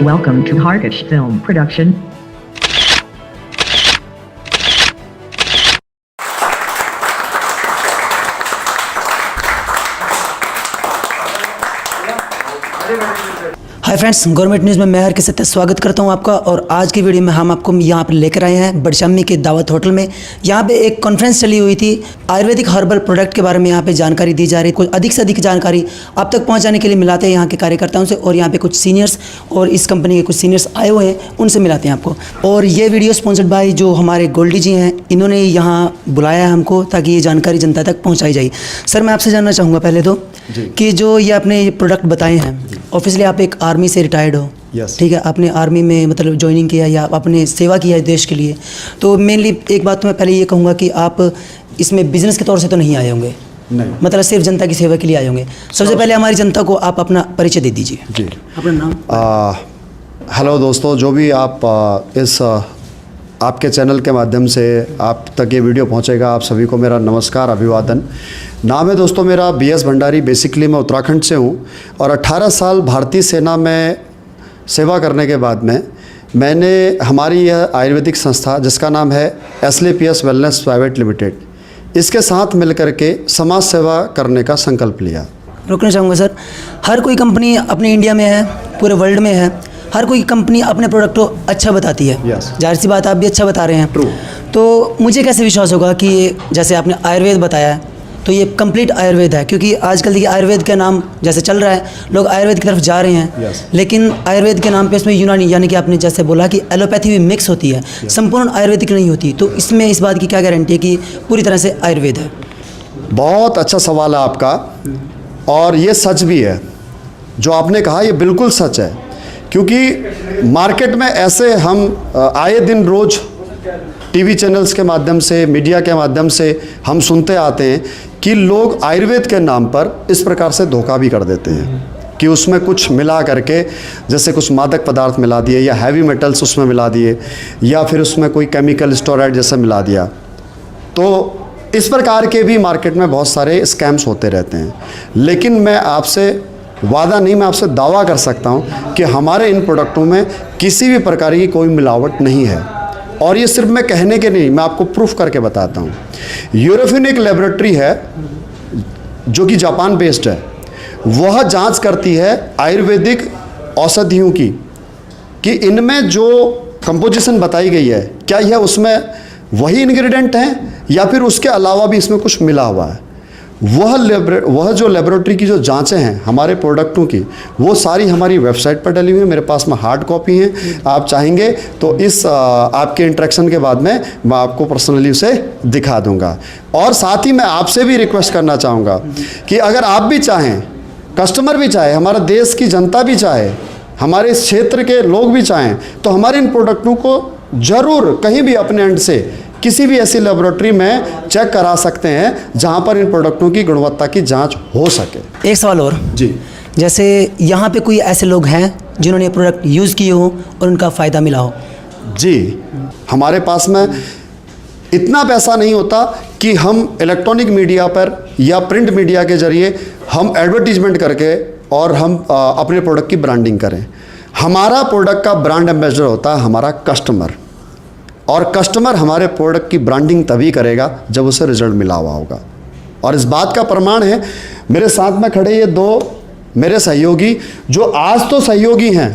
Welcome to Harkish Film Production. Hi friends, government news में मैं हर किसी स्वागत करता हूं आपका। और आज की वीडियो में हम आपको यहां पर लेकर आए हैं बड़शामी के दावत होटल में। यहां पे एक कॉन्फ्रेंस चली हुई थी, आयुर्वेदिक हर्बल प्रोडक्ट के बारे में यहां पे जानकारी दी जा रही है। कुछ अधिक से अधिक जानकारी आप तक पहुंचाने के लिए मिलाते हैं यहाँ के कार्यकर्ताओं से, और यहाँ पे कुछ सीनियर्स और इस कंपनी के कुछ सीनियर्स आए हुए हैं, उनसे मिलाते हैं आपको। और ये वीडियो स्पॉन्सर्ड बाय जो हमारे गोल्डी जी हैं, इन्होंने यहाँ बुलाया है हमको ताकि ये जानकारी जनता तक पहुँचाई जाए। सर, मैं आपसे जानना चाहूँगा पहले तो कि जो ये आपने ये प्रोडक्ट बताए हैं, ऑब्वियसली आप एक आर्मी से रिटायर्ड हो, ठीक है, आपने आर्मी में मतलब ज्वाइनिंग किया या आपने सेवा किया है देश के लिए। तो मेनली एक बात तो मैं पहले ये कहूँगा कि आप इसमें बिजनेस के तौर से तो नहीं आए होंगे, नहीं, मतलब सिर्फ जनता की सेवा के लिए आए होंगे। सबसे पहले हमारी जनता को आप अपना परिचय दे दीजिए। जी, अपना नाम। हेलो दोस्तों, जो भी आप इस आपके चैनल के माध्यम से आप तक ये वीडियो पहुंचेगा, आप सभी को मेरा नमस्कार, अभिवादन। नाम है दोस्तों मेरा BS भंडारी। बेसिकली मैं उत्तराखंड से हूं और 18 साल भारतीय सेना में सेवा करने के बाद में मैंने हमारी यह आयुर्वेदिक संस्था जिसका नाम है SLPS वेलनेस प्राइवेट लिमिटेड, इसके साथ मिलकर के समाज सेवा करने का संकल्प लिया। रोकना चाहूँगा सर, हर कोई कंपनी अपने इंडिया में है, पूरे वर्ल्ड में है, हर कोई कंपनी अपने प्रोडक्ट को अच्छा बताती है। जाहिर सी बात, आप भी अच्छा बता रहे हैं। ट्रू। तो मुझे कैसे विश्वास होगा कि ये जैसे आपने आयुर्वेद बताया है तो ये कंप्लीट आयुर्वेद है? क्योंकि आजकल देखिए आयुर्वेद का नाम जैसे चल रहा है, लोग आयुर्वेद की तरफ जा रहे हैं, लेकिन आयुर्वेद के नाम पे इसमें यूनानी यानी कि आपने जैसे बोला कि एलोपैथी भी मिक्स होती है, संपूर्ण आयुर्वेदिक नहीं होती। तो इसमें इस बात की क्या गारंटी है कि पूरी तरह से आयुर्वेद है? बहुत अच्छा सवाल है आपका, और ये सच भी है। जो आपने कहा ये बिल्कुल सच है, क्योंकि मार्केट में ऐसे हम आए दिन रोज़ टीवी चैनल्स के माध्यम से, मीडिया के माध्यम से हम सुनते आते हैं कि लोग आयुर्वेद के नाम पर इस प्रकार से धोखा भी कर देते हैं कि उसमें कुछ मिला करके, जैसे कुछ मादक पदार्थ मिला दिए या हैवी मेटल्स उसमें मिला दिए या फिर उसमें कोई केमिकल स्टेरॉइड जैसा मिला दिया। तो इस प्रकार के भी मार्केट में बहुत सारे स्कैम्स होते रहते हैं। लेकिन मैं आपसे वादा नहीं, मैं आपसे दावा कर सकता हूं कि हमारे इन प्रोडक्टों में किसी भी प्रकार की कोई मिलावट नहीं है। और ये सिर्फ मैं कहने के नहीं, मैं आपको प्रूफ करके बताता हूं। यूरोपियन एक लेबोरेटरी है जो कि जापान बेस्ड है, वह जांच करती है आयुर्वेदिक औषधियों की कि इनमें जो कंपोजिशन बताई गई है क्या यह उसमें वही इंग्रेडिएंट हैं या फिर उसके अलावा भी इसमें कुछ मिला हुआ है। वह जो लेबोरेटरी की जो जांचें हैं हमारे प्रोडक्टों की, वो सारी हमारी वेबसाइट पर डली हुई है। मेरे पास में हार्ड कॉपी हैं, आप चाहेंगे तो इस आपके इंटरेक्शन के बाद में मैं आपको पर्सनली उसे दिखा दूंगा। और साथ ही मैं आपसे भी रिक्वेस्ट करना चाहूँगा कि अगर आप भी चाहें, कस्टमर भी चाहे, हमारा देश की जनता भी चाहे, हमारे इस क्षेत्र के लोग भी चाहें, तो हमारे इन प्रोडक्टों को ज़रूर कहीं भी अपने एंड से किसी भी ऐसी लेबोरेटरी में चेक करा सकते हैं जहां पर इन प्रोडक्टों की गुणवत्ता की जांच हो सके। एक सवाल और जी, जैसे यहाँ पे कोई ऐसे लोग हैं जिन्होंने प्रोडक्ट यूज़ किए हो और उनका फ़ायदा मिला हो? जी, हमारे पास में इतना पैसा नहीं होता कि हम इलेक्ट्रॉनिक मीडिया पर या प्रिंट मीडिया के जरिए हम एडवर्टीजमेंट करके और हम अपने प्रोडक्ट की ब्रांडिंग करें। हमारा प्रोडक्ट का ब्रांड एम्बेसडर होता है हमारा कस्टमर, और कस्टमर हमारे प्रोडक्ट की ब्रांडिंग तभी करेगा जब उसे रिजल्ट मिला हुआ होगा। और इस बात का प्रमाण है मेरे साथ में खड़े ये दो मेरे सहयोगी, जो आज तो सहयोगी हैं,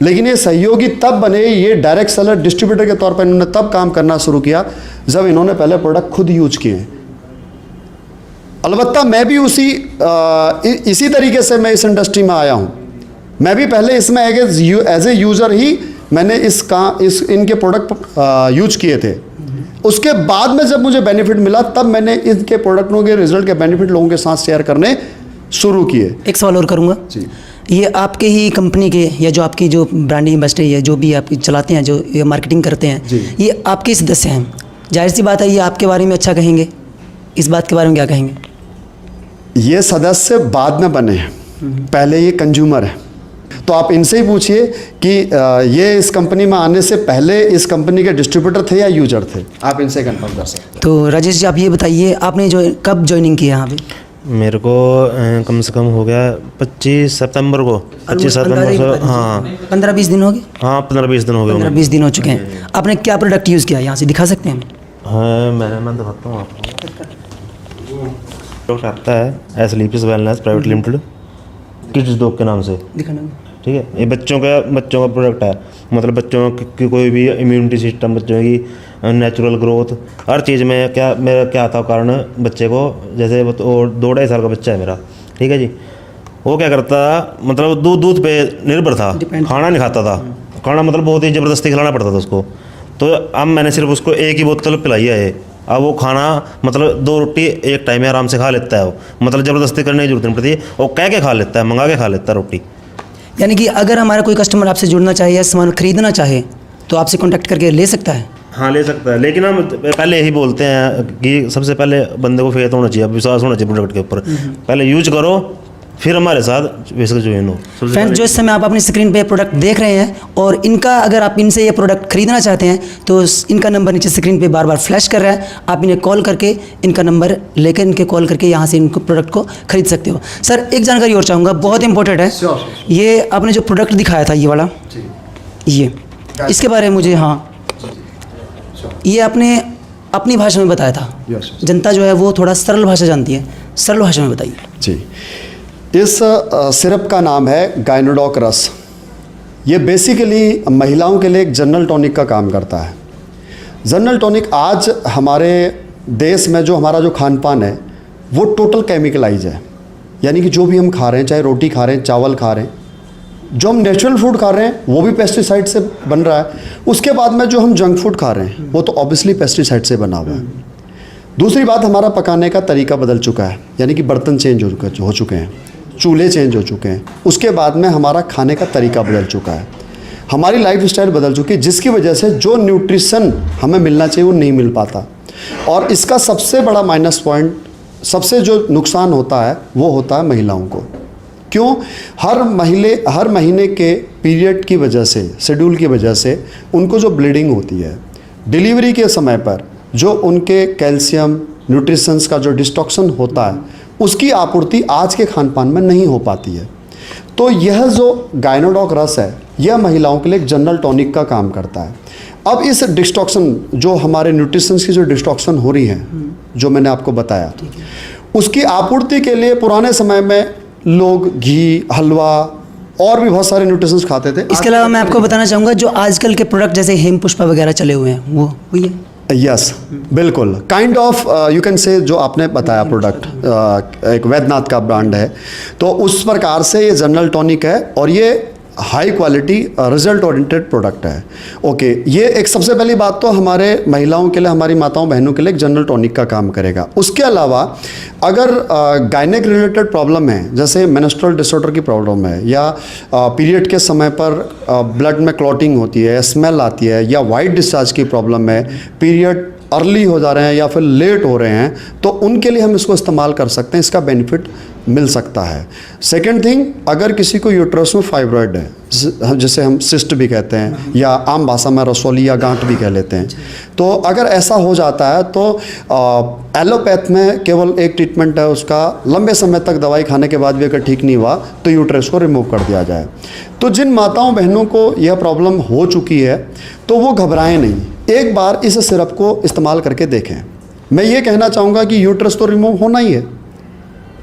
लेकिन ये सहयोगी तब बने, ये डायरेक्ट सेलर डिस्ट्रीब्यूटर के तौर पर इन्होंने तब काम करना शुरू किया जब इन्होंने पहले प्रोडक्ट खुद यूज किए। अलबत्ता मैं भी इसी तरीके से मैं इस इंडस्ट्री में आया हूँ। मैं भी पहले इसमें एज ए यूज़र ही मैंने इनके प्रोडक्ट यूज किए थे। उसके बाद में जब मुझे बेनिफिट मिला तब मैंने इनके प्रोडक्टों के रिजल्ट के बेनिफिट लोगों के साथ शेयर करने शुरू किए। एक सवाल और करूँगा जी, ये आपके ही कंपनी के या जो आपकी जो ब्रांडिंग एम्बेसडर है, जो भी आप चलाते हैं, जो ये मार्केटिंग करते हैं, ये आपके सदस्य हैं, जाहिर सी बात है ये आपके बारे में अच्छा कहेंगे। इस बात के बारे में क्या कहेंगे? ये सदस्य बाद में बने हैं, पहले ये कंज्यूमर है। तो आप इनसे ही पूछिए कि ये इस कंपनी में आने से पहले इस कंपनी के डिस्ट्रीब्यूटर थे या यूजर थे, आप इनसे कंफर्म कर सकते हैं। तो राजेश जी, आप ये बताइए, आपने जो कब ज्वाइनिंग की यहाँ पे? मेरे को कम से कम हो गया 25 सितंबर को 25 सितंबर से, हाँ 15-20 दिन हो गए। हाँ 15-20 दिन हो गए 15-20 दिन हो चुके हैं। आपने क्या प्रोडक्ट यूज़ किया, यहाँ से दिखा सकते हैं? हाँ मैं दिखाता हूँ आपको। प्रोडक्ट आता है स्लीपिस wellness private limited kids dog के नाम से, दिखाना। ठीक है। ये बच्चों का प्रोडक्ट है, मतलब बच्चों की कोई भी इम्यूनिटी सिस्टम, बच्चों की नेचुरल ग्रोथ, हर चीज़ में मेरा क्या था कारण बच्चे को, जैसे वो 2-2.5 साल का बच्चा है मेरा, ठीक है जी। वो क्या करता, मतलब दूध पे निर्भर था, खाना नहीं खाता था, खाना मतलब बहुत ही ज़बरदस्ती खिलाना पड़ता था उसको। तो अब मैंने सिर्फ उसको एक ही बोतल पिलाई है। अब वो खाना मतलब 2 रोटी एक टाइम में आराम से खा लेता है वो, मतलब ज़बरदस्ती करने की जरूरत नहीं पड़ती, वो कह के खा लेता है, मंगा के खा लेता है रोटी। यानी कि अगर हमारा कोई कस्टमर आपसे जुड़ना चाहे या सामान खरीदना चाहे तो आपसे कांटेक्ट करके ले सकता है? हाँ ले सकता है, लेकिन हम पहले यही बोलते हैं कि सबसे पहले बंदे को फेथ होना चाहिए, विश्वास होना चाहिए प्रोडक्ट के ऊपर। पहले यूज करो, फिर हमारे साथ बेसिकली ज्वाइन हो। फ्रेंड्स, जो इस समय आप अपनी स्क्रीन पे प्रोडक्ट देख रहे हैं और इनका अगर आप इनसे ये प्रोडक्ट खरीदना चाहते हैं तो इनका नंबर नीचे स्क्रीन पे बार बार फ्लैश कर रहा है। आप इन्हें कॉल करके इनका नंबर लेकर इनके कॉल करके यहाँ से इनको प्रोडक्ट को खरीद सकते हो। सर एक जानकारी और चाहूँगा, बहुत इंपॉर्टेंट है। ये आपने जो प्रोडक्ट दिखाया था ये वाला, ये इसके बारे में मुझे, हाँ ये आपने अपनी भाषा में बताया था। जनता जो है वो थोड़ा सरल भाषा जानती है, सरल भाषा में बताइए जी। इस सिरप का नाम है गाइनोडॉक रस। ये बेसिकली महिलाओं के लिए एक जनरल टॉनिक का काम करता है। जनरल टॉनिक आज हमारे देश में जो हमारा जो खान पान है वो टोटल केमिकलाइज है, यानी कि जो भी हम खा रहे हैं, चाहे रोटी खा रहे हैं, चावल खा रहे हैं, जो हम नेचुरल फूड खा रहे हैं वो भी पेस्टिसाइड से बन रहा है। उसके बाद में जो हम जंक फूड खा रहे हैं वो तो ऑब्वियसली पेस्टिसाइड से बना हुआ है। दूसरी बात, हमारा पकाने का तरीका बदल चुका है, यानी कि बर्तन चेंज हो चुके हैं, चूल्हे चेंज हो चुके हैं। उसके बाद में हमारा खाने का तरीका बदल चुका है, हमारी लाइफ स्टाइल बदल चुकी है, जिसकी वजह से जो न्यूट्रिशन हमें मिलना चाहिए वो नहीं मिल पाता। और इसका सबसे बड़ा माइनस पॉइंट, सबसे जो नुकसान होता है वो होता है महिलाओं को। क्यों? हर महीने के पीरियड की वजह से, शेड्यूल की वजह से उनको जो ब्लीडिंग होती है, डिलीवरी के समय पर जो उनके कैल्शियम न्यूट्रिशंस का जो डिस्टॉक्सन होता है उसकी आपूर्ति आज के खान पान में नहीं हो पाती है। तो यह जो गाइनोडॉक रस है यह महिलाओं के लिए एक जनरल टॉनिक का काम करता है। अब इस डिस्टॉक्सन, जो हमारे न्यूट्रिशंस की जो डिस्टॉक्सन हो रही है, जो मैंने आपको बताया, उसकी आपूर्ति के लिए पुराने समय में लोग घी, हलवा और भी बहुत सारे न्यूट्रिशंस खाते थे। इसके अलावा मैं आपको बताना चाहूँगा जो आजकल के प्रोडक्ट जैसे हेम पुष्पा वगैरह चले हुए हैं वो वही है। यस बिल्कुल, kind of you can say, जो आपने बताया प्रोडक्ट एक वैद्यनाथ का ब्रांड है, तो उस प्रकार से ये जनरल टॉनिक है और ये high quality result oriented product है। ओके, ये एक सबसे पहली बात तो हमारे महिलाओं के लिए, हमारी माताओं बहनों के लिए एक जनरल टॉनिक का काम करेगा। उसके अलावा अगर गायनेक रिलेटेड प्रॉब्लम है, जैसे मेंस्ट्रुअल डिसऑर्डर की प्रॉब्लम है, या पीरियड के समय पर ब्लड में क्लॉटिंग होती है, स्मेल आती है, या वाइट डिस्चार्ज की प्रॉब्लम है, पीरियड अर्ली हो जा रहे हैं या फिर लेट हो रहे हैं, तो उनके लिए हम इसको इस्तेमाल कर सकते हैं, इसका बेनिफिट मिल सकता है। सेकेंड थिंग, अगर किसी को यूट्रस में फाइब्रॉइड है, जिसे हम सिस्ट भी कहते हैं या आम भाषा में रसौली या गांठ भी कह लेते हैं, तो अगर ऐसा हो जाता है तो एलोपैथ में केवल एक ट्रीटमेंट है उसका, लंबे समय तक दवाई खाने के बाद भी अगर ठीक नहीं हुआ तो यूट्रस को रिमूव कर दिया जाए। तो जिन माताओं बहनों को यह प्रॉब्लम हो चुकी है तो वो घबराएं नहीं, एक बार इस सिरप को इस्तेमाल करके देखें। मैं ये कहना चाहूँगा कि यूट्रस तो रिमूव होना ही है,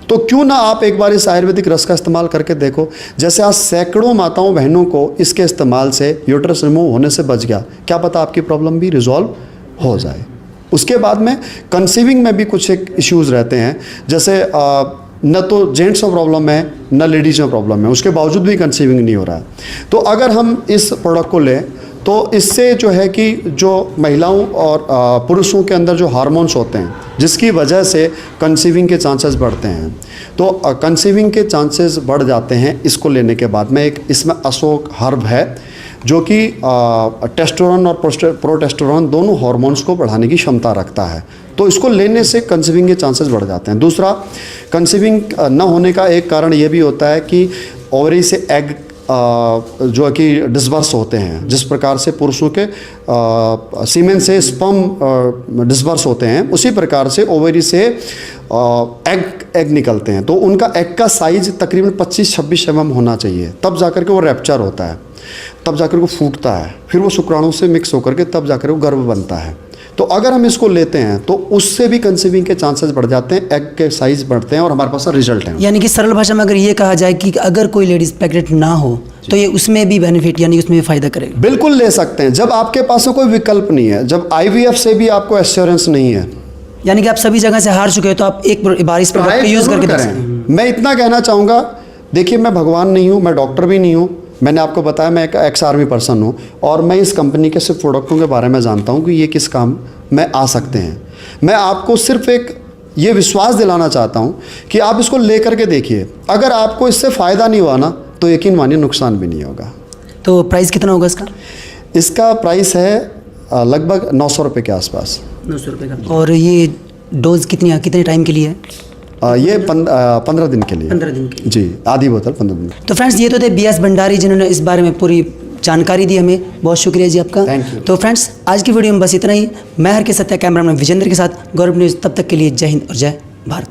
तो क्यों ना आप एक बार इस आयुर्वेदिक रस का इस्तेमाल करके देखो। जैसे आज सैकड़ों माताओं बहनों को इसके इस्तेमाल से यूट्रस रिमूव होने से बच गया, क्या पता आपकी प्रॉब्लम भी रिजॉल्व हो जाए। उसके बाद में कंसीविंग में भी कुछ एक इश्यूज़ रहते हैं, जैसे न तो जेंट्स में प्रॉब्लम है न लेडीज़ में प्रॉब्लम है, उसके बावजूद भी कंसीविंग नहीं हो रहा है। तो अगर हम इस प्रोडक्ट को लें तो इससे जो है कि जो महिलाओं और पुरुषों के अंदर जो हार्मोन्स होते हैं जिसकी वजह से कंसीविंग के चांसेस बढ़ते हैं, तो कंसीविंग के चांसेस बढ़ जाते हैं इसको लेने के बाद में। एक इसमें अशोक हर्ब है जो कि टेस्टोस्टेरोन और प्रोटेस्टेरोन दोनों हार्मोन्स को बढ़ाने की क्षमता रखता है, तो इसको लेने से कंसीविंग के चांसेस बढ़ जाते हैं। दूसरा, कंसीविंग न होने का एक कारण ये भी होता है कि ओवरी से एग जो है कि डिस्बर्स होते हैं, जिस प्रकार से पुरुषों के सीमेन से स्पर्म डिस्बर्स होते हैं, उसी प्रकार से ओवरी से एग निकलते हैं। तो उनका एग का साइज तकरीबन 25-26 mm होना चाहिए, तब जाकर के वो रैप्चर होता है, तब जाकर वो फूटता है, फिर वो शुक्राणु से मिक्स होकर के तब जाकर वो गर्भ बनता है। तो अगर हम इसको लेते हैं तो उससे भी कंसीविंग के चांसेस बढ़ जाते हैं, एग के साइज बढ़ते हैं और हमारे पास रिजल्ट है। यानी कि सरल भाषा में अगर ये कहा जाए कि अगर कोई लेडीज प्रेग्नेंट ना हो तो ये उसमें भी बेनिफिट यानी उसमें भी फायदा करेगा। बिल्कुल ले सकते हैं, जब आपके पास कोई विकल्प नहीं है, जब IVF से भी आपको एश्योरेंस नहीं है, यानी कि आप सभी जगह से हार चुके हो तो आप एक बार इस प्रोडक्ट को यूज़ करके करें। मैं इतना कहना चाहूँगा, देखिए मैं भगवान नहीं हूँ, मैं डॉक्टर भी नहीं हूँ, मैंने आपको बताया मैं एक एक्स आर्मी पर्सन हूँ और मैं इस कंपनी के सिर्फ प्रोडक्टों के बारे में जानता हूँ कि ये किस काम में आ सकते हैं। मैं आपको सिर्फ एक ये विश्वास दिलाना चाहता हूँ कि आप इसको लेकर के देखिए, अगर आपको इससे फ़ायदा नहीं हुआ ना तो यकीन मानिए नुकसान भी नहीं होगा। तो प्राइस कितना होगा इसका? इसका प्राइस है लगभग 900 रुपये के आसपास। 900 रुपये का। और ये डोज कितने टाइम के लिए है? ये 15 दिन के लिए। 15 दिन के लिए। जी, आधी बोतल 15 दिन। तो फ्रेंड्स ये तो थे BS भंडारी जिन्होंने इस बारे में पूरी जानकारी दी हमें, बहुत शुक्रिया जी आपका। Thank you. तो फ्रेंड्स आज की वीडियो में बस इतना ही। मैं हर के सत्या कैमरामैन विजेंद्र के साथ गौरव न्यूज़, तब तक के लिए जय हिंद और जय भारत।